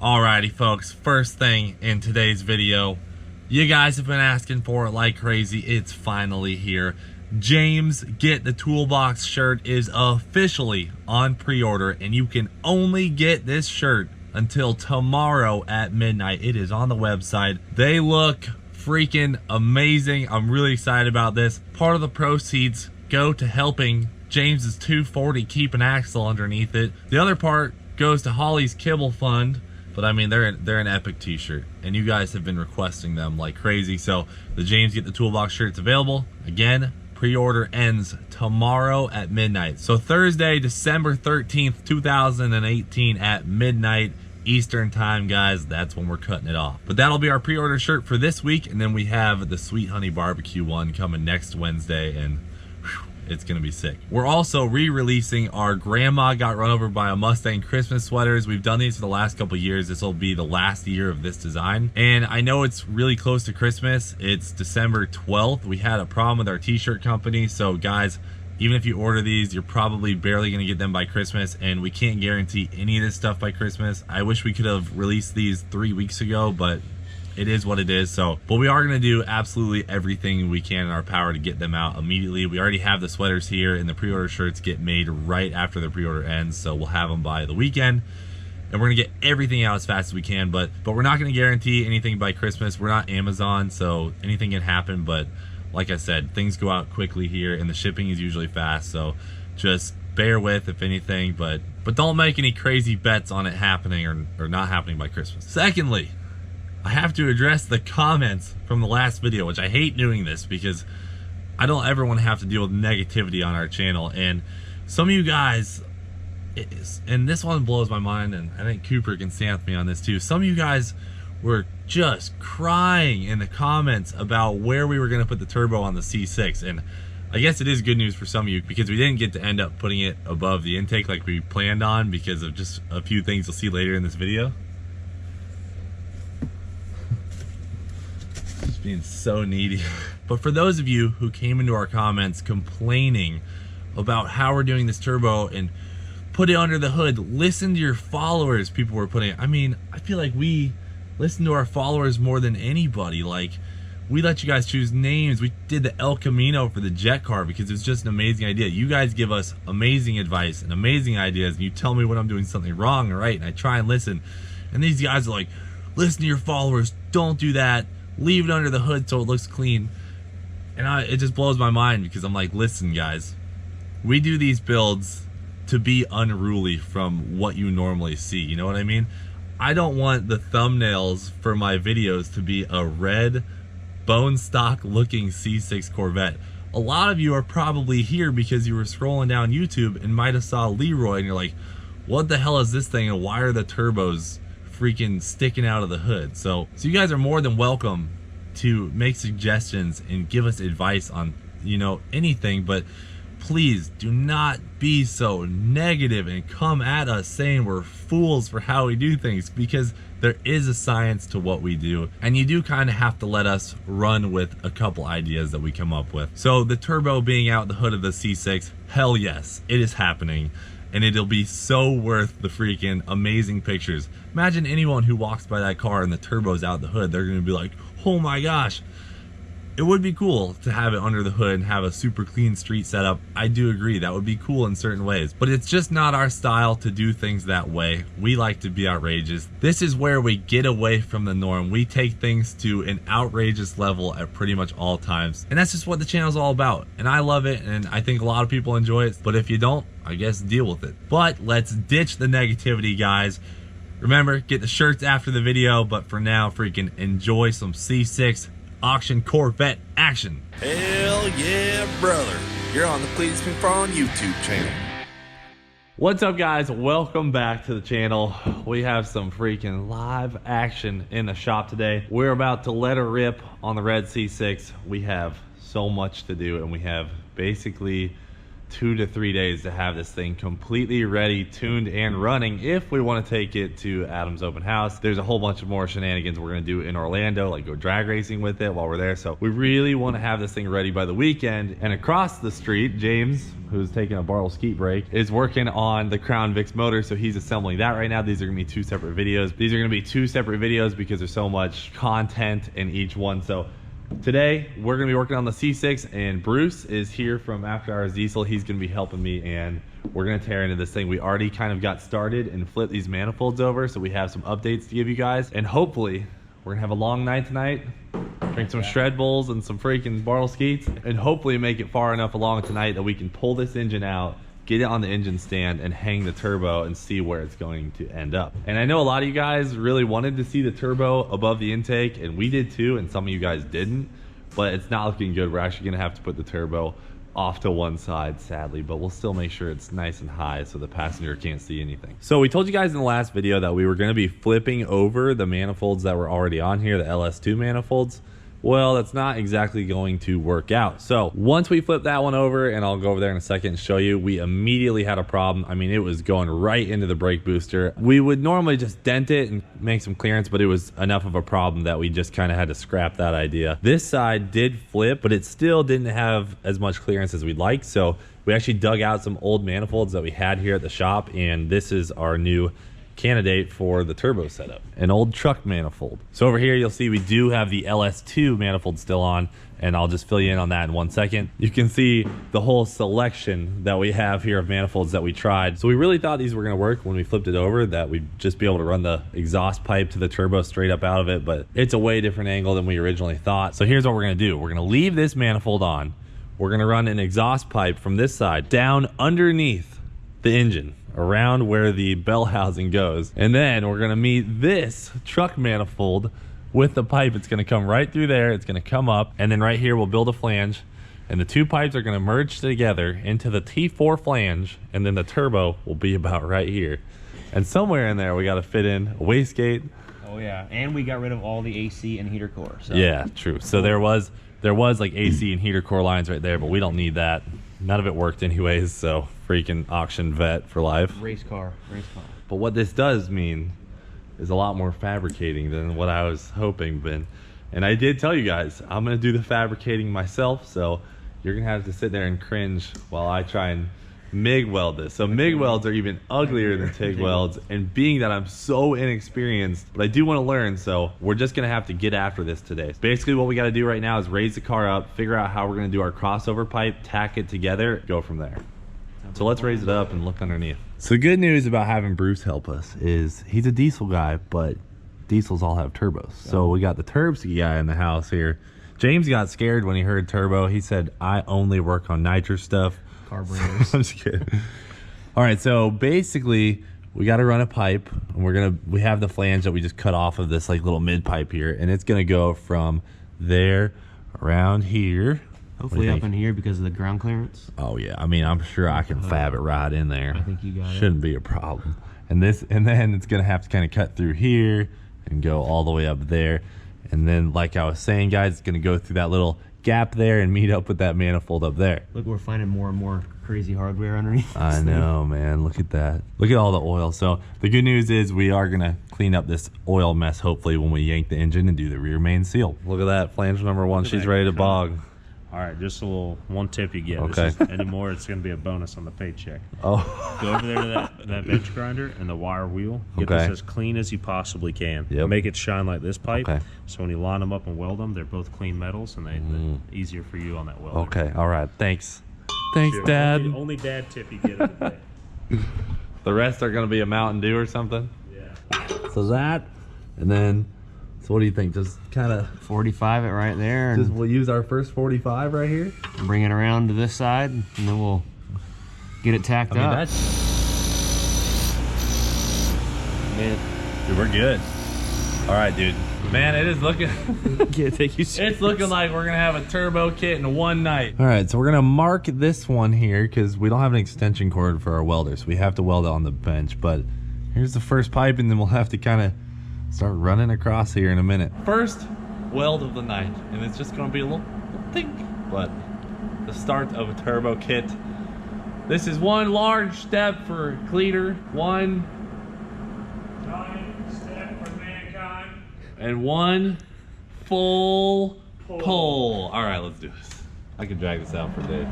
Alrighty folks, first thing in today's video, you guys have been asking for it like crazy. It's finally here. James Get the Toolbox shirt is officially on pre-order, and you can only get this shirt until tomorrow at midnight. It is on the website. They look freaking amazing. I'm really excited about this. Part of the proceeds go to helping James's 240 keep an axle underneath it. The other part goes to Holly's Kibble Fund. But I mean, they're an epic t-shirt, and you guys have been requesting them like crazy. So the James Get the Toolbox shirt's available. Again, pre-order ends tomorrow at midnight. So Thursday, December 13th, 2018 at midnight Eastern time, guys. That's when we're cutting it off. But that'll be our pre-order shirt for this week, and then we have the Sweet Honey Barbecue one coming next Wednesday, and it's gonna be sick. We're also re-releasing our Grandma Got Run Over by a Mustang Christmas sweaters. We've done these for the last couple years. This will be the last year of this design. And I know it's really close to Christmas. It's December 12th. We had a problem with our t-shirt company. So guys, even if you order these, you're probably barely gonna get them by Christmas, and we can't guarantee any of this stuff by Christmas. I wish we could have released these 3 weeks ago, but it is what it is. So, but we are going to do absolutely everything we can in our power to get them out immediately. We already have the sweaters here, and the pre-order shirts get made right after the pre-order ends, so we'll have them by the weekend, and we're gonna get everything out as fast as we can. But we're not going to guarantee anything by Christmas. We're not Amazon, so anything can happen. But like I said, things go out quickly here, and the shipping is usually fast, so just bear with if anything, but don't make any crazy bets on it happening or not happening by Christmas. Secondly, I have to address the comments from the last video, which I hate doing this because I don't ever want to have to deal with negativity on our channel. And some of you guys, and this one blows my mind, and I think Cooper can stand with me on this too. Some of you guys were just crying in the comments about where we were going to put the turbo on the C6. And I guess it is good news for some of you because we didn't get to end up putting it above the intake like we planned on because of just a few things you'll see later in this video. Being so needy. But for those of you who came into our comments complaining about how we're doing this turbo and put it under the hood, listen to your followers. People were putting, I mean, I feel like we listen to our followers more than anybody. Like, we let you guys choose names. We did the El Camino for the jet car because it's just an amazing idea. You guys give us amazing advice and amazing ideas, and you tell me when I'm doing something wrong or right, and I try and listen. And these guys are like, listen to your followers, don't do that, leave it under the hood so it looks clean. And it just blows my mind because I'm like, listen guys, we do these builds to be unruly from what you normally see, you know what I mean? I don't want the thumbnails for my videos to be a red bone stock looking C6 Corvette. A lot of you are probably here because you were scrolling down YouTube and might have saw Leroy and you're like, what the hell is this thing and why are the turbos freaking sticking out of the hood? So you guys are more than welcome to make suggestions and give us advice on, you know, anything, but please do not be so negative and come at us saying we're fools for how we do things, because there is a science to what we do, and you do kind of have to let us run with a couple ideas that we come up with. So the turbo being out the hood of the C6, hell yes, it is happening. And it'll be so worth the freaking amazing pictures. Imagine anyone who walks by that car and the turbo's out the hood, they're gonna be like, oh my gosh. It would be cool to have it under the hood and have a super clean street setup. I do agree, that would be cool in certain ways, but it's just not our style to do things that way. We like to be outrageous. This is where we get away from the norm. We take things to an outrageous level at pretty much all times. And that's just what the channel's all about. And I love it, and I think a lot of people enjoy it, but if you don't, I guess deal with it. But let's ditch the negativity, guys. Remember, get the shirts after the video, but for now, freaking enjoy some C6 auction Corvette action. Hell yeah, brother. You're on the Cleetus McFarland YouTube channel. What's up, guys? Welcome back to the channel. We have some freaking live action in the shop today. We're about to let her rip on the red C6. We have so much to do, and we have basically 2 to 3 days to have this thing completely ready, tuned, and running if we want to take it to Adam's open house. There's a whole bunch of more shenanigans we're going to do in Orlando, like go drag racing with it while we're there. So we really want to have this thing ready by the weekend. And across the street, James, who's taking a Bartle skeet break, is working on the Crown Vic's motor, so he's assembling that right now. These are going to be 2 separate videos. These are going to be 2 separate videos because there's so much content in each one. So today we're going to be working on the C6, and Bruce is here from After Hours Diesel. He's going to be helping me, and we're going to tear into this thing. We already kind of got started and flipped these manifolds over, so we have some updates to give you guys, and hopefully we're gonna have a long night tonight, drink some shred bowls and some freaking Bartle skeets, and hopefully make it far enough along tonight that we can pull this engine out, get it on the engine stand, and hang the turbo and see where it's going to end up. And I know a lot of you guys really wanted to see the turbo above the intake, and we did too, and some of you guys didn't, but it's not looking good. We're actually gonna have to put the turbo off to one side, sadly, but we'll still make sure it's nice and high so the passenger can't see anything. So we told you guys in the last video that we were going to be flipping over the manifolds that were already on here, the LS2 manifolds. Well, that's not exactly going to work out. So once we flip that one over, and I'll go over there in a second and show you, we immediately had a problem. I mean, it was going right into the brake booster. We would normally just dent it and make some clearance, but it was enough of a problem that we just kind of had to scrap that idea. This side did flip, but it still didn't have as much clearance as we'd like. So we actually dug out some old manifolds that we had here at the shop, and this is our new candidate for the turbo setup, an old truck manifold. So over here you'll see we do have the LS2 manifold still on, and I'll just fill you in on that in 1 second. You can see the whole selection that we have here of manifolds that we tried. So we really thought these were going to work when we flipped it over, that we'd just be able to run the exhaust pipe to the turbo straight up out of it, but it's a way different angle than we originally thought. So here's what we're going to do. We're going to leave this manifold on. We're going to run an exhaust pipe from this side down underneath the engine, around where the bell housing goes, and then we're going to meet this truck manifold with the pipe. It's going to come right through there, it's going to come up, and then right here we'll build a flange, and the 2 pipes are going to merge together into the T4 flange, and then the turbo will be about right here. And somewhere in there we got to fit in a wastegate. Oh yeah, and we got rid of all the AC and heater core. So. Yeah, true. So there was like AC and heater core lines right there, but we don't need that. None of it worked anyways, so freaking auction vet for life. Race car. But what this does mean is a lot more fabricating than what I was hoping, Ben. And I did tell you guys, I'm gonna do the fabricating myself, so you're gonna have to sit there and cringe while I try and MIG weld this. So MIG welds are even uglier than TIG welds, and being that I'm so inexperienced, but I do want to learn, so we're just gonna have to get after this today. Basically what we got to do right now is raise the car up, figure out how we're gonna do our crossover pipe, tack it together, go from there. So let's raise it up and look underneath. So the good news about having Bruce help us is he's a diesel guy, but diesels all have turbos. So we got the turbs guy in the house here. James got scared when he heard turbo. He said, I only work on nitro stuff. Carburetors. I'm just kidding. All right, so basically we got to run a pipe, and we have the flange that we just cut off of this like little mid pipe here, and it's gonna go from there around here. Hopefully up in here because of the ground clearance. Oh yeah, I mean, I'm sure I can fab it right in there. I think you got it. Shouldn't be a problem. And then it's gonna have to kind of cut through here and go all the way up there, and then like I was saying, guys, it's gonna go through that little gap there and meet up with that manifold up there. Look, we're finding more and more crazy hardware underneath. I know, man. Look at that. Look at all the oil. So the good news is we are gonna clean up this oil mess hopefully when we yank the engine and do the rear main seal. Look at that, flange number 1. She's ready to bog. All right, just a little one tip you get. Okay. Anymore, it's going to be a bonus on the paycheck. Oh. Go over there to that bench grinder and the wire wheel. Get Okay. this as clean as you possibly can. Yep. Make it shine like this pipe. Okay. So when you line them up and weld them, they're both clean metals, and they're easier for you on that welder. Okay. All right. Thanks. Thanks, Sure. Dad. Only dad tip you get of the day. The rest are gonna be a Mountain Dew or something. Yeah. So that, and then, so what do you think? Just kind of, 45 it right there, just and we'll use our first 45 right here. bring it around to this side, and then we'll get it tacked up. that's, man, dude, we're good. All right, dude. Man, it is looking, Can't take you serious. it's looking like we're gonna have a turbo kit in one night. All right, so we're gonna mark this one here because we don't have an extension cord for our welders. We have to weld it on the bench, but here's the first pipe, and then we'll have to kind of start running across here in a minute. First weld of the night, and it's just gonna be a little thing, but the start of a turbo kit. This is one large step for Cleeter, one Giant step for mankind. and one full pull. All right, let's do this. I can drag this out for days.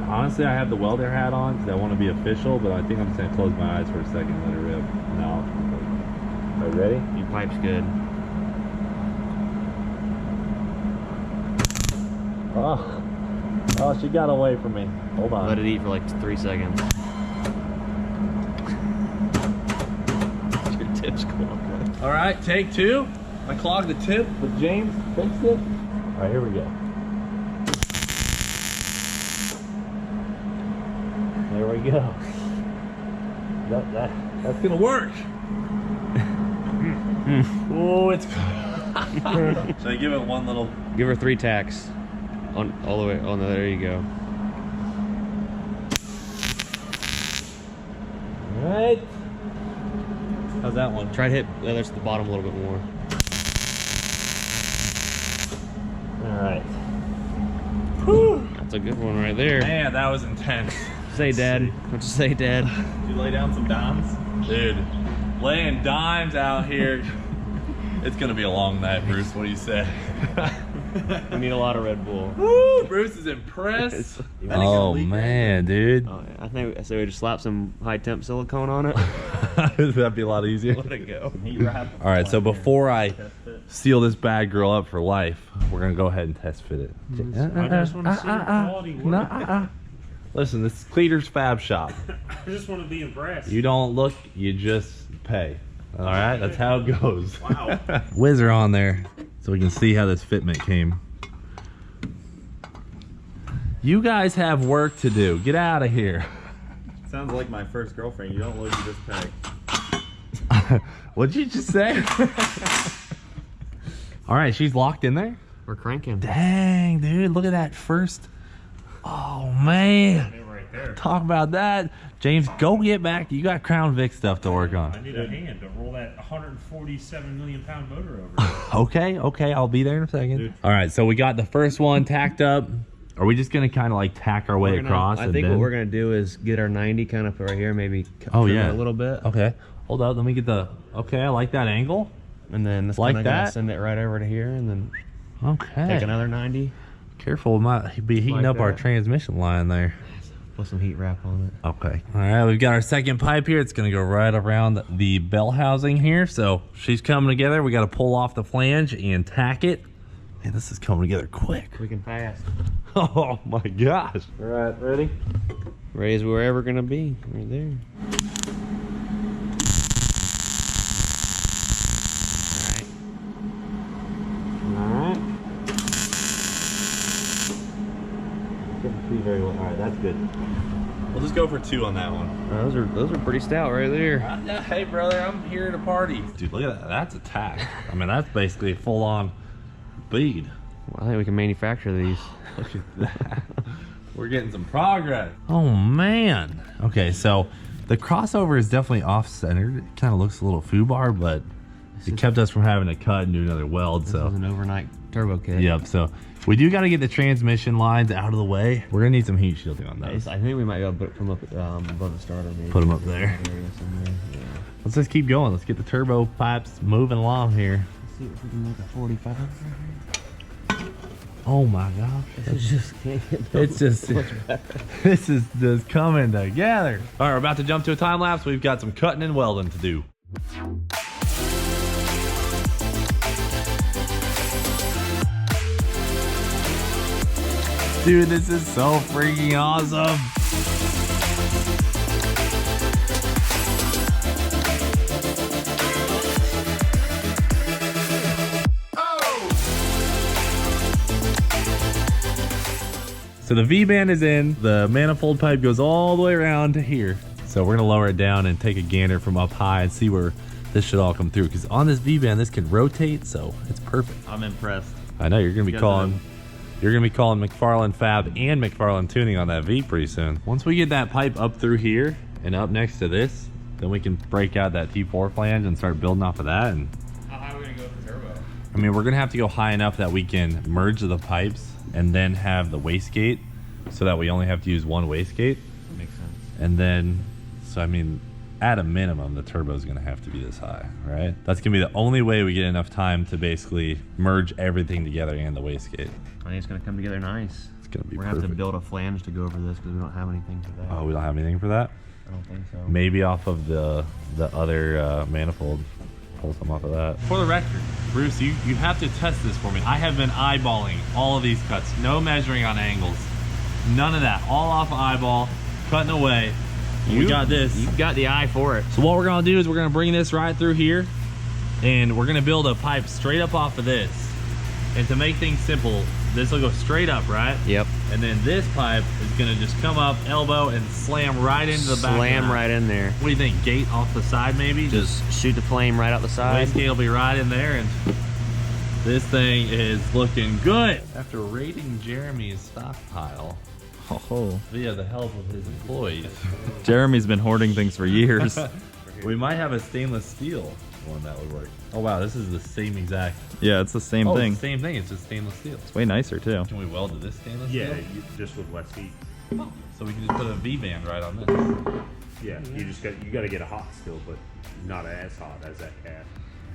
Honestly, I have the welder hat on because I want to be official, but I think I'm just gonna close my eyes for a second and let it rip. No. Are you ready? Your pipe's good. Oh, she got away from me. Hold on. Let it eat for like 3 seconds. Your tip's going. All right, take two. I clogged the tip, but James fixed it. All right, here we go. There we go. That's gonna work. Oh, it's. Should I give it one little? Give her 3 tacks. On all the way. Oh no, there you go. All right. How's that one? Try to hit the other to the bottom a little bit more. All right. Whew. That's a good one right there. Man, that was intense. Say, Dad. What you say, Dad? Did you lay down some dimes? Dude, laying dimes out here. It's gonna be a long night, Bruce. What do you say? We need a lot of Red Bull. Woo, Bruce is impressed. Oh man, dude. Oh, yeah. I think I say we just slap some high temp silicone on it. That'd be a lot easier. Let it go. All right, so before I seal this bad girl up for life, we're gonna go ahead and test fit it. I just want to see the quality work. Listen, this is Cleeter's Fab Shop. I just want to be impressed. You don't look, you just pay. All right, that's how it goes. Wow. Whizzer on there so we can see how this fitment came. You guys have work to do. Get out of here. Sounds like my first girlfriend. You don't look, you just pay. What'd you just say? All right, she's locked in there. We're cranking. Dang, dude, look at that first. Oh man. Right there. Talk about that. James, go get back. You got Crown Vic stuff to work I on. need a hand to roll that 147 million pound motor over. Okay, I'll be there in a second. Dude. All right, so we got the first one tacked up. Are we just gonna kind of like tack our way across? I think what we're gonna do is get our 90 kind of right here, maybe Oh, trim yeah. it a little bit. Okay, hold up. Let me get the. Okay, I like that angle. And then this Like kinda gonna that? send it right over to here, and then Okay. take another 90. Careful, we might be heating Like up our that. transmission line there. Put some heat wrap on it. Okay. All right, we've got our second pipe here. It's gonna go right around the bell housing here. So she's coming together. We got to pull off the flange and tack it. Man, this is coming together quick. We can pass. Oh my gosh. All right, ready? Ready as we're ever gonna be, right there. All right. Couldn't see very well. All right, that's good. We'll just go for 2 on that one. Those are pretty stout right there. Hey, brother, I'm here to party. Dude, look at that. That's a tack. I mean, that's basically a full-on bead. Well, I think we can manufacture these. Look at that. We're getting some progress. Oh, man. Okay, so the crossover is definitely off-centered. It kind of looks a little foobar, but it kept us from having to cut and do another weld. This So is an overnight turbo kit. yep. So we do got to get the transmission lines out of the way. We're gonna need some heat shielding on those. I think we might be able to put them up above the starter. Maybe. Put them up there. Area somewhere. Yeah. Let's just keep going. Let's get the turbo pipes moving along here. Let's see if we can make a 45. Oh my gosh. It's just can't get It's just, this is just coming together. All right, we're about to jump to a time lapse. We've got some cutting and welding to do. Dude, this is so freaking awesome. So the V-band is in, the manifold pipe goes all the way around to here. So we're gonna lower it down and take a gander from up high and see where this should all come through. Because on this V-band, this can rotate, so it's perfect. I'm impressed. I know, you're gonna be You guys calling McFarland Fab and McFarland Tuning on that V pretty soon. Once we get that pipe up through here and up next to this, then we can break out that T4 flange and start building off of that. And How high are we gonna go for turbo? I mean, we're gonna have to go high enough that we can merge the pipes and then have the wastegate so that we only have to use one wastegate. Makes sense. And then, so I mean, at a minimum, the turbo is going to have to be this high, right? That's going to be the only way we get enough time to basically merge everything together and the wastegate. I think it's gonna come together nice. It's going to be We're gonna have to perfect. build a flange to go over this because we don't have anything for that. Oh, we don't have anything for that? I don't think so. Maybe off of the other manifold. Pull some off of that. For the record, Bruce, you have to test this for me. I have been eyeballing all of these cuts. No measuring on angles. None of that. All off of eyeball, cutting away. We got this. You've got the eye for it. So what we're gonna do is we're gonna bring this right through here, and we're gonna build a pipe straight up off of this. And to make things simple, this will go straight up, right? Yep. And then this pipe is gonna just come up, elbow, and slam right into the back. Slam right in there. What do you think? Gate off the side, maybe? Just shoot the flame right out the side. Wastegate will be right in there, and this thing is looking good. After raiding Jeremy's stockpile Oh, via the help of his employees, Jeremy's been hoarding things for years. we might have a stainless steel one that would work. Oh wow, this is the same exact. Yeah, it's the same Oh, thing. it's the same thing. It's just stainless steel. It's way nicer too. Can we weld to this stainless Yeah, steel? just with less heat. So we can just put a V-band right on this. Yeah, you got to get a hot still, but not as hot as that cat.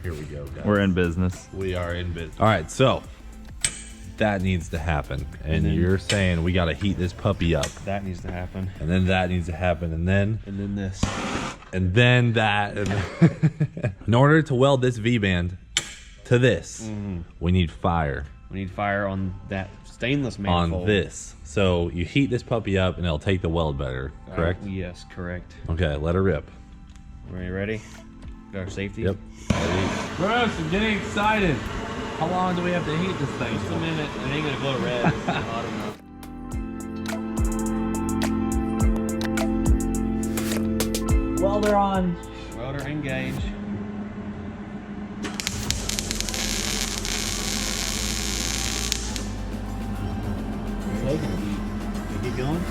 Here we go, guys. We're in business. We are in business. All right, so that needs to happen, and then- you're saying we got to heat this puppy up, That needs to happen. and then that needs to happen, and then this. that. And in order to weld this V-band to this, we need fire We need fire on that stainless manifold. on this. So you heat this puppy up, and it'll take the weld better. Correct? Yes, correct. Okay, let her rip. Are you ready? Got our safety? Yep. Bruce, I'm getting excited. How long do we have to heat this thing? Just a minute. It ain't gonna glow red. It's not hot enough. Welder on. Welder engage. Keep going.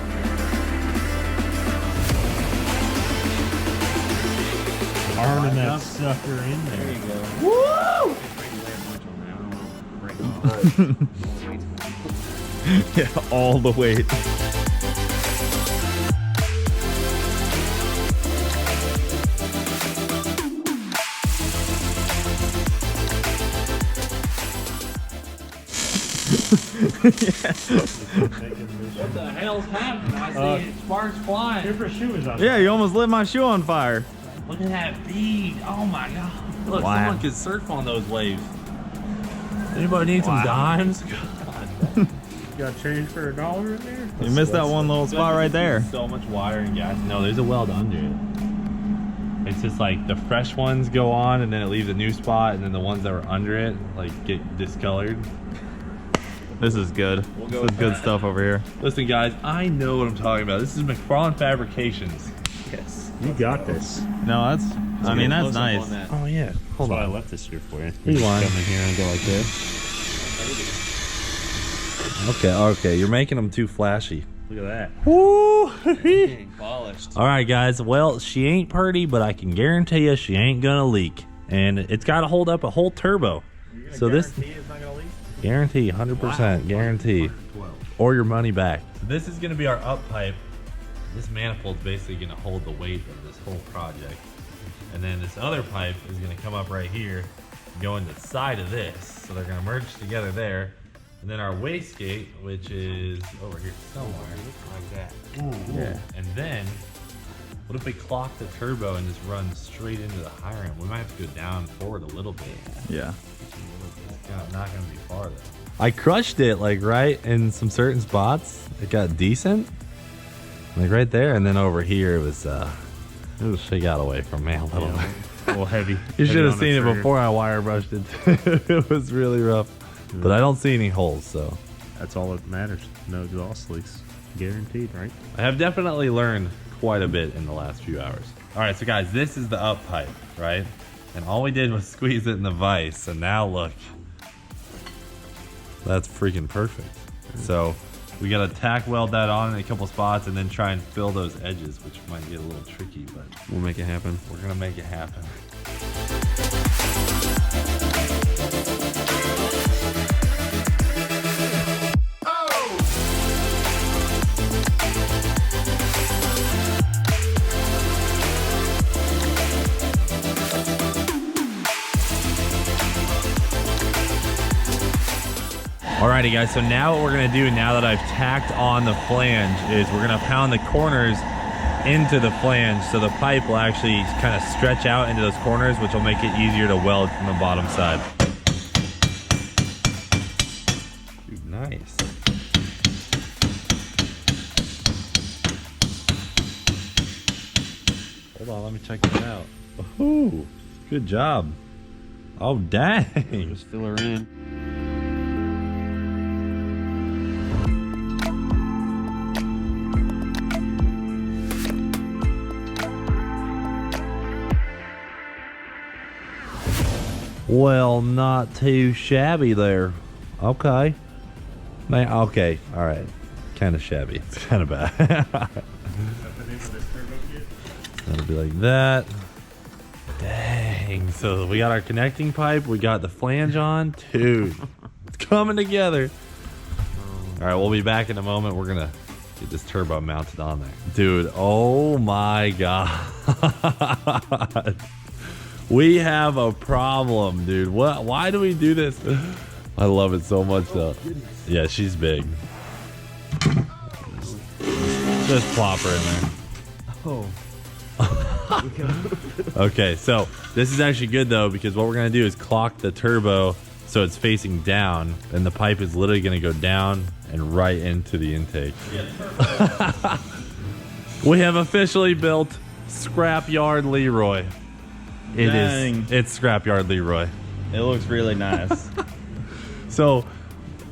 Burning that sucker in there. There you go. Yeah, all the weight. What the hell's happening? I see sparks flying. Your shoe is on. Yeah, you almost lit my shoe on fire. Look at that bead. Oh my god. Look, Wow. someone could surf on those waves. Anybody need some dimes? You got change for $1 in there? You missed that one little spot right there. So much wire and gas. No, there's a weld under it. It's just like the fresh ones go on, and then it leaves a new spot, and then the ones that were under it like get discolored. This is good. This is good stuff over here. Listen, guys, I know what I'm talking about. This is McFarland Fabrications. Yes. You got this. No, that's, I mean, that's nice. Oh yeah. Hold That's why I on. left this here for you. Rewind. Come in here and go like this. Okay. You're making them too flashy. Look at that. Woo! Getting polished. All right, guys. Well, she ain't pretty, but I can guarantee you she ain't gonna leak, and it's got to hold up a whole turbo. So this It's not gonna leak. guarantee, 100% guarantee, or your money back. So this is gonna be our up pipe. This manifold's basically gonna hold the weight of this whole project, and then this other pipe is gonna come up right here, go in the side of this. So they're gonna merge together there. And then our wastegate, which is over here somewhere. Like that. Yeah. And then, what if we clock the turbo and just run straight into the higher end? We might have to go down forward a little bit. Yeah. It's not going to be far though. I crushed it like right in some certain spots. It got decent, like right there, and then over here it was she got away from me a little bit. A little heavy. You should have on the seen it trigger. before I wire brushed it. It was really rough, but I don't see any holes, so. That's all that matters. No exhaust leaks. Guaranteed, right? I have definitely learned quite a bit in the last few hours. All right, so guys, this is the up pipe, right? And all we did was squeeze it in the vise, and now look. That's freaking perfect. So we gotta tack weld that on in a couple spots and then try and fill those edges, which might get a little tricky, but We'll make it happen. we're gonna make it happen. Alrighty guys, so now what we're gonna do now that I've tacked on the flange is we're gonna pound the corners into the flange so the pipe will actually kind of stretch out into those corners, which will make it easier to weld from the bottom side. Dude, nice. Hold on, let me check that out. Ooh, good job. Oh, dang. Just fill her in. Well, not too shabby there. Okay. Man, okay, all right. Kind of shabby. It's kind of bad. That'll be like that. Dang. So we got our connecting pipe. We got the flange on. Dude, it's coming together. All right, we'll be back in a moment. We're going to get this turbo mounted on there. Dude, oh my God. We have a problem, dude. What? Why do we do this? I love it so much, though. Yeah, she's big. Just plop her in there. Oh. Okay, so this is actually good, though, because what we're going to do is clock the turbo so it's facing down, and the pipe is literally going to go down and right into the intake. Yeah. We have officially built Scrapyard Leroy. It's Scrapyard Leroy. It looks really nice. So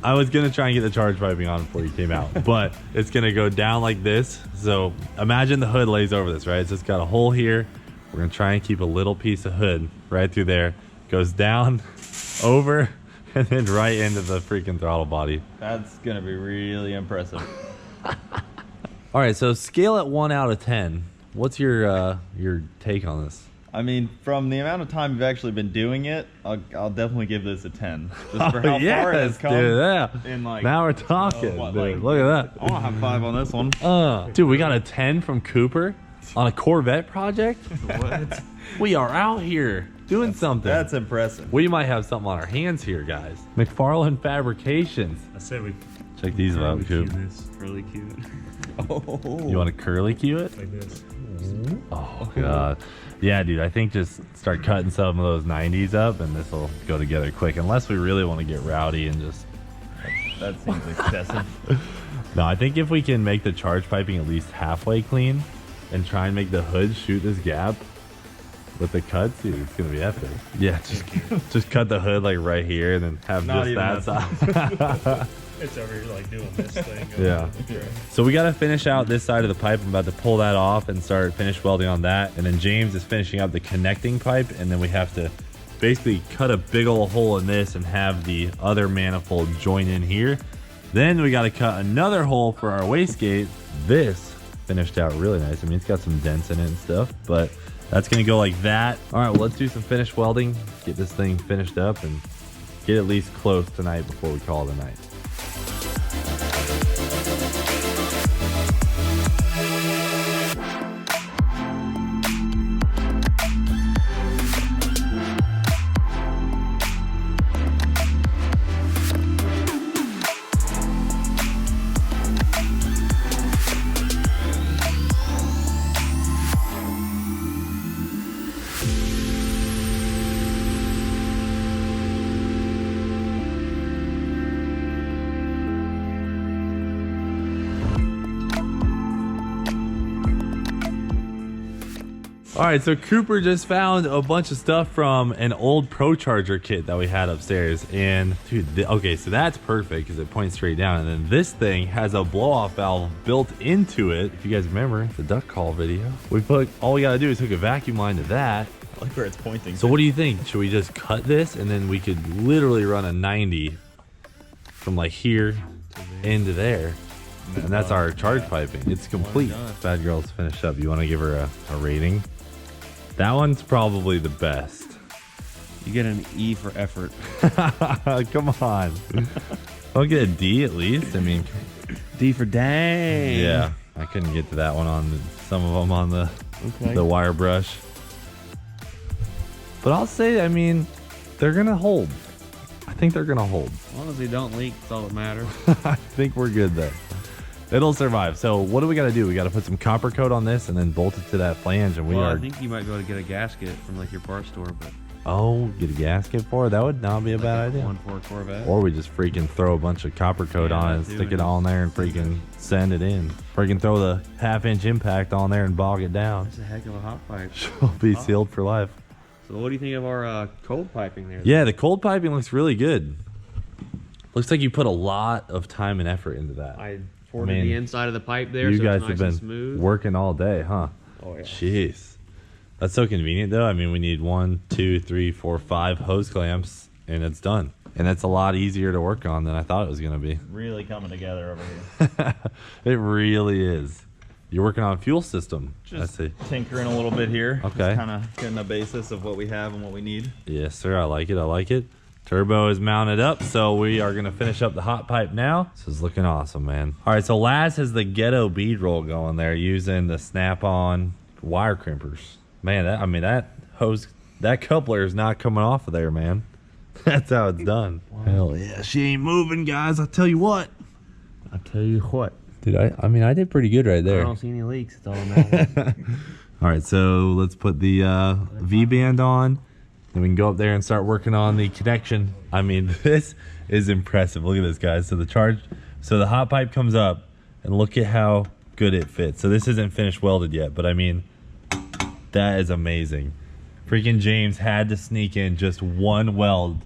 I was gonna try and get the charge piping on before you came out, but it's gonna go down like this. So imagine the hood lays over this, right? So it's got a hole here. We're gonna try and keep a little piece of hood right through there. Goes down, over, and then right into the freaking throttle body. That's gonna be really impressive. All right, so scale it 1 out of 10. What's your take on this? I mean, from the amount of time you've actually been doing it, I'll definitely give this a 10. Just for how far it has come. Dude, yeah. In like, now we're talking. what, dude. like, Look at that. I want to have 5 on this one. Dude, we got a 10 from Cooper on a Corvette project. What? We are out here doing something. That's impressive. We might have something on our hands here, guys. McFarland Fabrications. I said we Check these out, Coop. this really cute. Oh. You want to curly cue it? Like this. Oh, God. Yeah, dude, I think just start cutting some of those 90s up and this will go together quick. Unless we really want to get rowdy and just... That seems excessive. No, I think if we can make the charge piping at least halfway clean and try and make the hood shoot this gap with the cuts, dude, it's going to be epic. Yeah, just cut the hood like right here and then have Not just that side. It's over here like doing this thing. Yeah. So we got to finish out this side of the pipe. I'm about to pull that off and start finish welding on that. And then James is finishing up the connecting pipe. And then we have to basically cut a big old hole in this and have the other manifold join in here. Then we got to cut another hole for our wastegate. This finished out really nice. I mean, it's got some dents in it and stuff, but that's going to go like that. All right, well, let's do some finish welding, get this thing finished up and get at least close tonight before we call it a night. All right, so Cooper just found a bunch of stuff from an old Pro Charger kit that we had upstairs. And dude, okay, so that's perfect because it points straight down. And then this thing has a blow-off valve built into it. If you guys remember the duck call video, all we gotta do is hook a vacuum line to that. I like where it's pointing. So what do you think? Should we just cut this and then we could literally run a 90 from like here into there? And that's our charge piping. It's complete. Bad girl's finished up. You want to give her a rating? That one's probably the best. You get an E for effort. Come on. I'll get a D at least. I mean, D for dang. yeah. I couldn't get to that one on some of them on the wire brush. But I'll say, I mean, they're gonna hold. I think they're gonna hold. As long as they don't leak, that's all that matters. I think we're good there. It'll survive. So what do we got to do? We got to put some copper coat on this and then bolt it to that flange, and we Well, are. I think you might go to get a gasket from like your parts store, but Oh, get a gasket for it? That would not be a bad idea. one for a Corvette. Or we just freaking throw a bunch of copper coat Yeah, on it and that too, stick it and all in there and freaking send it in. Freaking throw the 1/2-inch impact on there and bog it down. That's a heck of a hot pipe. She'll be sealed for life. So what do you think of our cold piping there? Yeah, the cold piping looks really good. Looks like you put a lot of time and effort into that. I poured the inside of the pipe there, You so guys it's nice have and been smooth. working all day, huh? Oh yeah. Jeez. That's so convenient though. I mean, we need 1, 2, 3, 4, 5 hose clamps and it's done. And that's a lot easier to work on than I thought it was going to be. Really coming together over here. It really is. You're working on a fuel system. I Just see. tinkering a little bit here. Okay. Kind of getting a basis of what we have and what we need. Yes, sir. I like it. I like it. Turbo is mounted up, so we are going to finish up the hot pipe now. This is looking awesome, man. All right, so Laz has the ghetto bead roll going there using the snap-on wire crimpers. Man, that hose, that coupler is not coming off of there, man. That's how it's done. Wow. Hell yeah, she ain't moving, guys. I tell you what. I'll tell you what. Dude, I did pretty good right I there. don't see any leaks. It's all that matters. All right, so let's put the V-band on. Then we can go up there and start working on the connection. I mean, this is impressive. Look at this, guys. So the hot pipe comes up, and look at how good it fits. So this isn't finished welded yet, but I mean, that is amazing. Freaking James had to sneak in just one weld,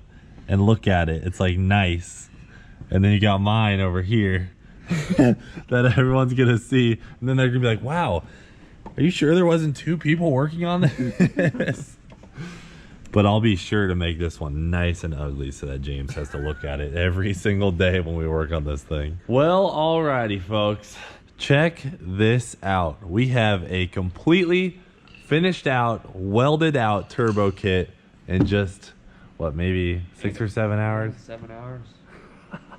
and look at it. It's like nice. And then you got mine over here that everyone's gonna see, and then they're gonna be like, "Wow, are you sure there wasn't 2 people working on this?" But I'll be sure to make this one nice and ugly so that James has to look at it every single day when we work on this thing. Well, alrighty, folks. Check this out. We have a completely finished out, welded out turbo kit in just, what, maybe 6 or 7 hours? 7 hours.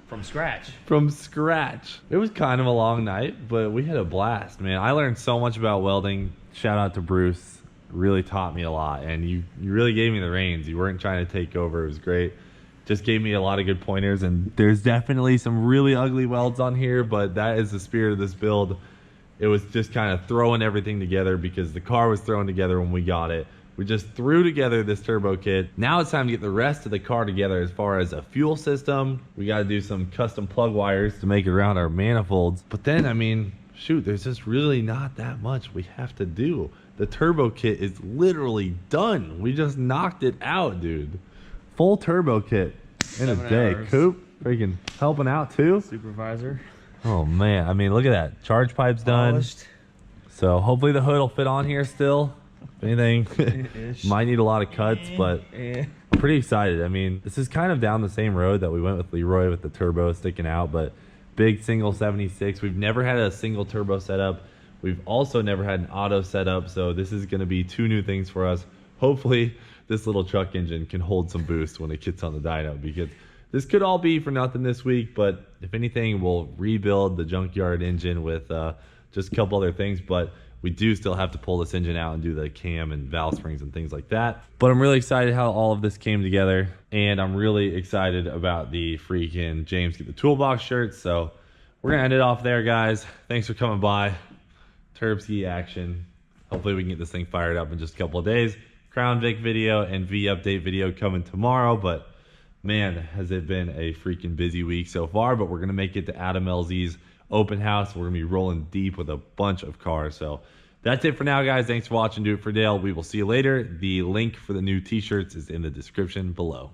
From scratch. From scratch. It was kind of a long night, but we had a blast, man. I learned so much about welding. Shout out to Bruce. Really taught me a lot, and you really gave me the reins. You weren't trying to take over. It was great. Just gave me a lot of good pointers, and there's definitely some really ugly welds on here, but that is the spirit of this build. It was just kind of throwing everything together because the car was thrown together when we got it. We just threw together this turbo kit. Now it's time to get the rest of the car together as far as a fuel system. We got to do some custom plug wires to make it around our manifolds. But then, I mean, shoot, there's just really not that much we have to do. The turbo kit is literally done. We just knocked it out, dude. Full turbo kit in a 7 day. hours. Coop, freaking helping out too. Supervisor. Oh man, I mean, look at that. Charge pipe's done. Polished. So hopefully the hood will fit on here still. If anything, might need a lot of cuts, but I'm pretty excited. I mean, this is kind of down the same road that we went with Leroy with the turbo sticking out, but big single 76. We've never had a single turbo setup. We've also never had an auto setup, so this is going to be 2 new things for us. Hopefully, this little truck engine can hold some boost when it gets on the dyno, because this could all be for nothing this week, but if anything, we'll rebuild the junkyard engine with just a couple other things, but we do still have to pull this engine out and do the cam and valve springs and things like that. But I'm really excited how all of this came together, and I'm really excited about the freaking James Get the Toolbox shirts, so we're going to end it off there, guys. Thanks for coming by. Turbski action. Hopefully we can get this thing fired up in just a couple of days. Crown Vic video and V update video coming tomorrow, but man, has it been a freaking busy week so far. But we're gonna make it to Adam LZ's open house. We're gonna be rolling deep with a bunch of cars. So that's it for now, guys. Thanks for watching. Do It for Dale. We will see you later. The link for the new t-shirts is in the description below.